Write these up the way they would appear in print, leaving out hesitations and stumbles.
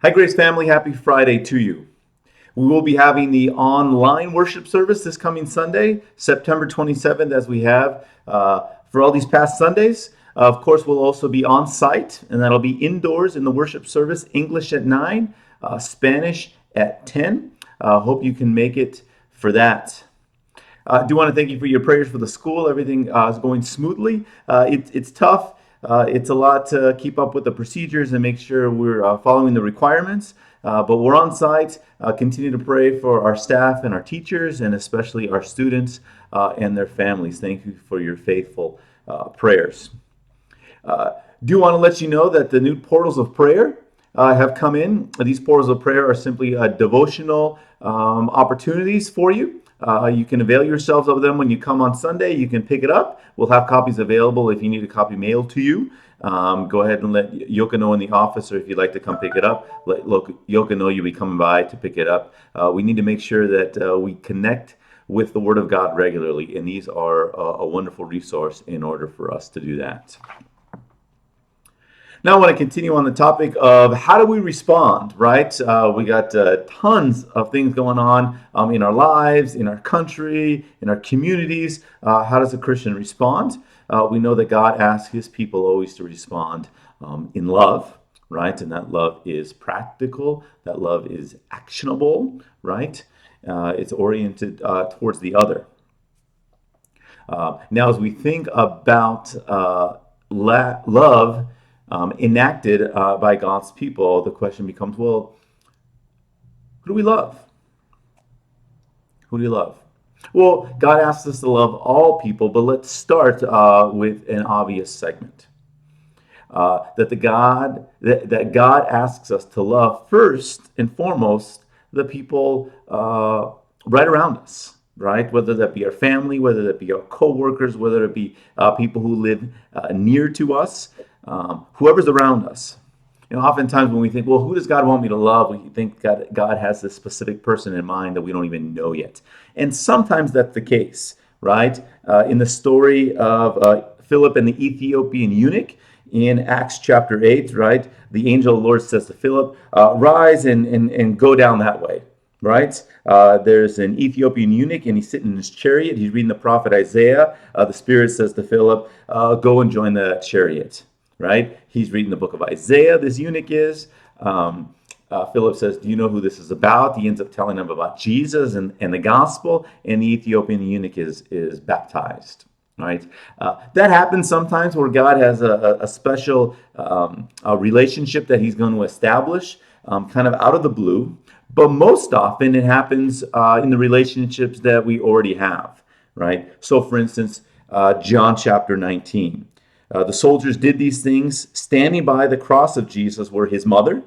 Hi, Grace family. Happy Friday to you. We will be having the online worship service this coming Sunday, September 27th, as we have for all these past Sundays. Of course, we'll also be on site, and that'll be indoors in the worship service, English at 9, Spanish at 10. Hope you can make it for that. I do want to thank you for your prayers for the school. Everything is going smoothly. It's tough. It's a lot to keep up with the procedures and make sure we're following the requirements. But we're on site. Continue to pray for our staff and our teachers, and especially our students and their families. Thank you for your faithful prayers. Do want to let you know that the new portals of prayer have come in. These portals of prayer are simply devotional opportunities for you. You can avail yourselves of them when you come on Sunday. You can pick it up. We'll have copies available if you need a copy mailed to you. Go ahead and let Yoka know in the office, or if you'd like to come pick it up, let Yoka know you'll be coming by to pick it up. We need to make sure that we connect with the Word of God regularly, and these are a wonderful resource in order for us to do that. Now I want to continue on the topic of how do we respond, right? We got tons of things going on in our lives, in our country, in our communities. How does a Christian respond? We know that God asks his people always to respond in love, right? And that love is practical, that love is actionable, right? It's oriented towards the other. Now, as we think about love, enacted by God's people, the question becomes, well, who do we love? Who do you love? Well, God asks us to love all people, but let's start with an obvious segment. That God asks us to love first and foremost the people right around us, right? Whether that be our family, whether that be our coworkers, whether it be people who live near to us, whoever's around us. Oftentimes when we think, well, who does God want me to love? We think God has this specific person in mind that we don't even know yet. And sometimes that's the case, right? In the story of Philip and the Ethiopian eunuch in Acts chapter 8, right? The angel of the Lord says to Philip, rise and go down that way, right? There's an Ethiopian eunuch and he's sitting in his chariot. He's reading the prophet Isaiah. The Spirit says to Philip, go and join the chariot. Right? He's reading the book of Isaiah, this eunuch is. Philip says, do you know who this is about? He ends up telling him about Jesus and the gospel, and the Ethiopian eunuch is baptized. Right? That happens sometimes where God has a special a relationship that he's going to establish kind of out of the blue. But most often it happens in the relationships that we already have. Right? So, for instance, John chapter 19. The soldiers did these things. Standing by the cross of Jesus were his mother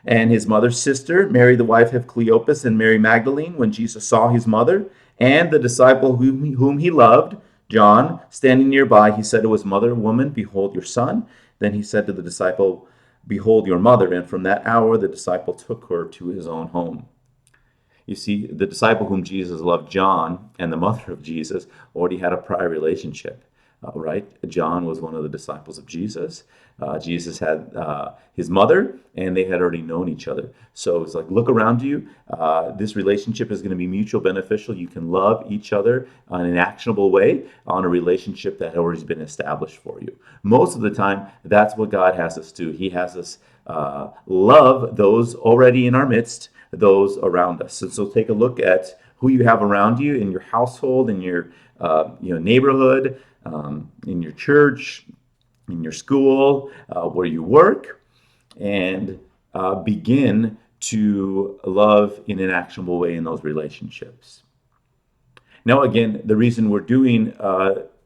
and his mother's sister, Mary, the wife of Cleopas, and Mary Magdalene. When Jesus saw his mother and the disciple whom he loved, John, standing nearby, he said to his mother, woman, behold your son. Then he said to the disciple, behold your mother. And from that hour, the disciple took her to his own home. You see, the disciple whom Jesus loved, John, and the mother of Jesus, already had a prior relationship. Right? John was one of the disciples of Jesus. Jesus had his mother, and they had already known each other. So it's like, look around you. This relationship is going to be mutual beneficial. You can love each other in an actionable way on a relationship that has already been established for you. Most of the time, that's what God has us do. He has us love those already in our midst, those around us. And so take a look at who you have around you in your household, in your neighborhood, in your church, in your school, where you work, and begin to love in an actionable way in those relationships. Now, again, the reason we're doing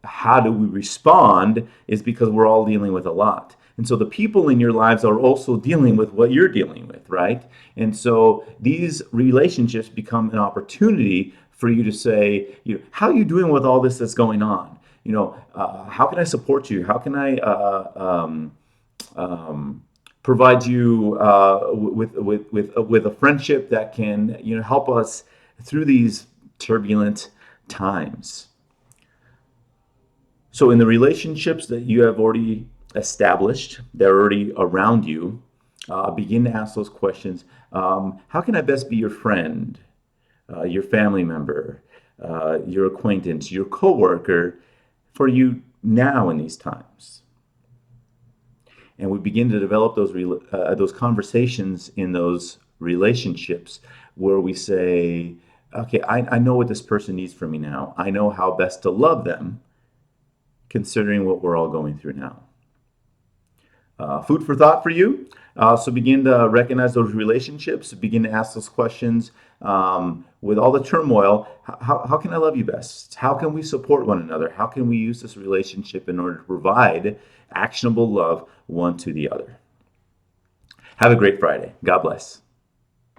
how do we respond is because we're all dealing with a lot. And so the people in your lives are also dealing with what you're dealing with, right? And so these relationships become an opportunity for you to say, how are you doing with all this that's going on? How can I support you? How can I provide you with a friendship that can help us through these turbulent times? So in the relationships that you have already established, they're already around you. Begin to ask those questions. How can I best be your friend, your family member, your acquaintance, your coworker for you now in these times? And we begin to develop those conversations in those relationships where we say, okay, I know what this person needs from me now. I know how best to love them, considering what we're all going through now. Food for thought for you. So begin to recognize those relationships, begin to ask those questions. With all the turmoil, how can I love you best? How can we support one another? How can we use this relationship in order to provide actionable love one to the other? Have a great Friday. God bless.